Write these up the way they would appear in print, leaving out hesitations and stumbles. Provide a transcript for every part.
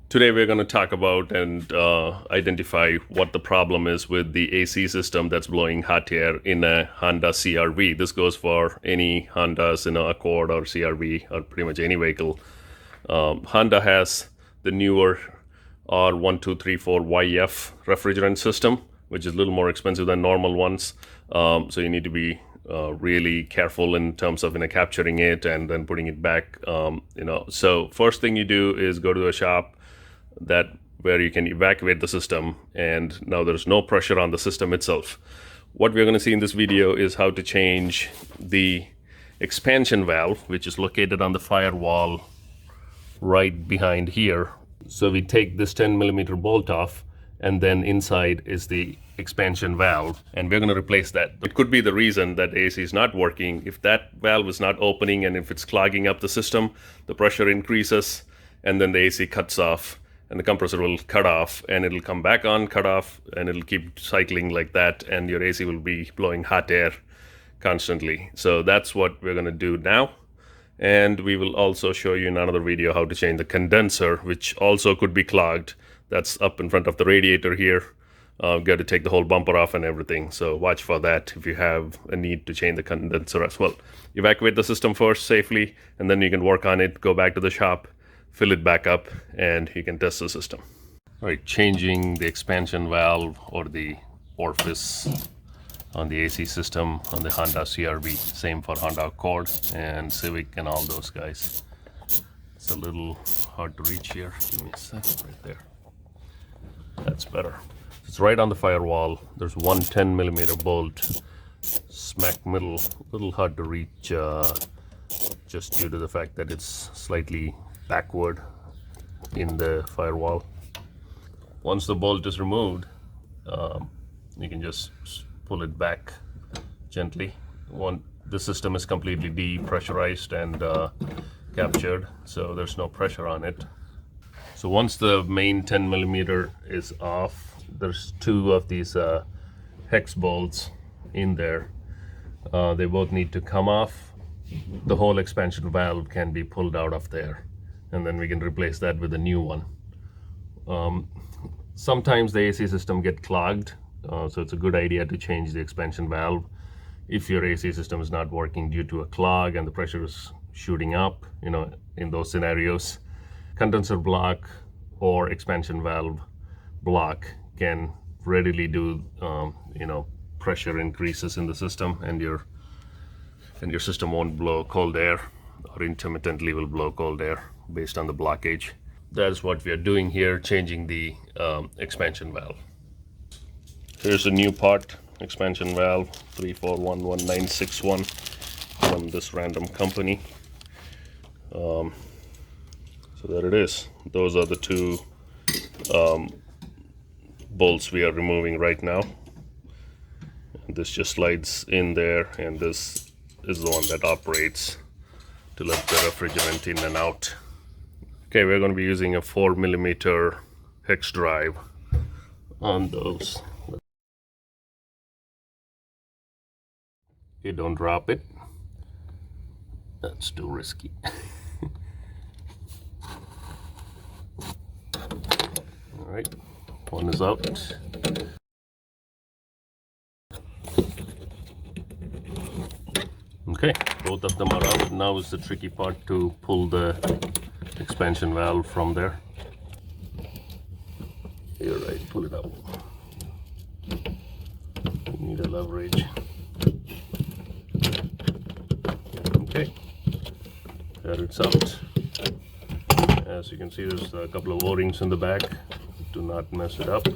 Today we're going to talk about and identify what the problem is with the AC system that's blowing hot air in a Honda CR-V. This goes for any Hondas, Accord or CR-V or pretty much any vehicle. Honda has the newer R1234YF refrigerant system, which is a little more expensive than normal ones. So you need to be really careful in terms of capturing it and then putting it back. So first thing you do is go to a shop where you can evacuate the system, and now there's no pressure on the system itself. What we're going to see in this video is how to change the expansion valve, which is located on the firewall right behind here. So we take this 10mm bolt off, and then inside is the expansion valve, and we're going to replace that. It could be the reason that AC is not working. If that valve is not opening and if it's clogging up the system, the pressure increases and then the AC cuts off, and the compressor will cut off, and it'll come back on, cut off, and it'll keep cycling like that, and your AC will be blowing hot air constantly. So that's what we're going to do now. And we will also show you in another video how to change the condenser, which also could be clogged. That's up in front of the radiator here. Got to take the whole bumper off and everything. So watch for that if you have a need to change the condenser as well. Evacuate the system first safely, and then you can work on it, go back to the shop, fill it back up, and you can test the system. All right, changing the expansion valve or the orifice on the AC system on the Honda CR-V. Same for Honda Accord and Civic and all those guys. It's a little hard to reach here. Give me a sec. Right there. That's better. It's right on the firewall. There's one 10mm bolt smack middle. A little hard to reach just due to the fact that it's slightly backward in the firewall. Once the bolt is removed, you can just pull it back gently. The system is completely depressurized and captured, so there's no pressure on it. So once the main 10mm is off, there's two of these hex bolts in there. They both need to come off. The whole expansion valve can be pulled out of there, and then we can replace that with a new one. Sometimes the AC system get clogged, so it's a good idea to change the expansion valve if your AC system is not working due to a clog and the pressure is shooting up. In those scenarios, condenser block or expansion valve block can readily do pressure increases in the system, and your system won't blow cold air, or intermittently will blow cold air based on the blockage. That's what we are doing here, changing the expansion valve. Here's a new part, expansion valve 3411961 from this random company. So there it is. Those are the two bolts we are removing right now. This just slides in there, and this is the one that operates to let the refrigerant in and out. Okay, we're going to be using a 4mm hex drive on those. Okay, don't drop it. That's too risky. All right, one is out. Okay, both of them are out. Now is the tricky part to pull the expansion valve from there. You're right, pull it out. You need a leverage. Okay, there it's out. As you can see, there's a couple of O-rings in the back. Do not mess it up.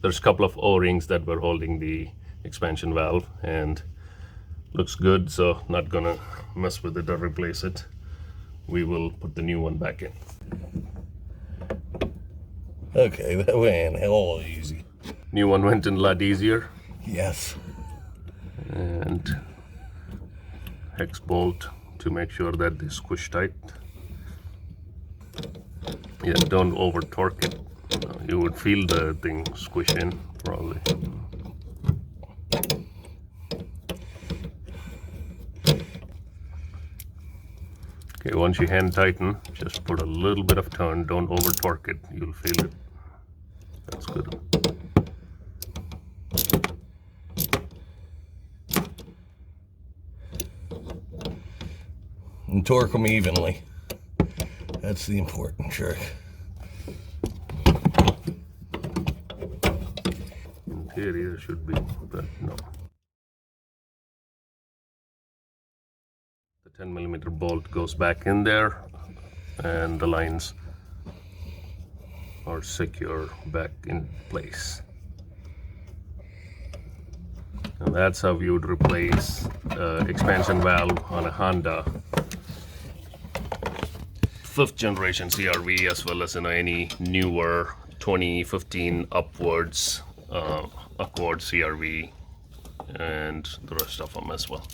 There's a couple of O-rings that were holding the expansion valve, and looks good, so not gonna mess with it or replace it. We will put the new one back in. Okay, that went a hell easy. New one went in a lot easier. Yes. And hex bolt to make sure that they squish tight. Yeah, don't over torque it. You would feel the thing squish in probably. Okay, once you hand tighten, just put a little bit of turn. Don't over torque it. You'll feel it. That's good. And torque them evenly. That's the important trick. In theory, there should be, but no. The 10mm bolt goes back in there, and the lines are secure back in place. And that's how you would replace expansion valve on a Honda 5th generation CRV, as well as any newer 2015 upwards Accord CRV, and the rest of them as well.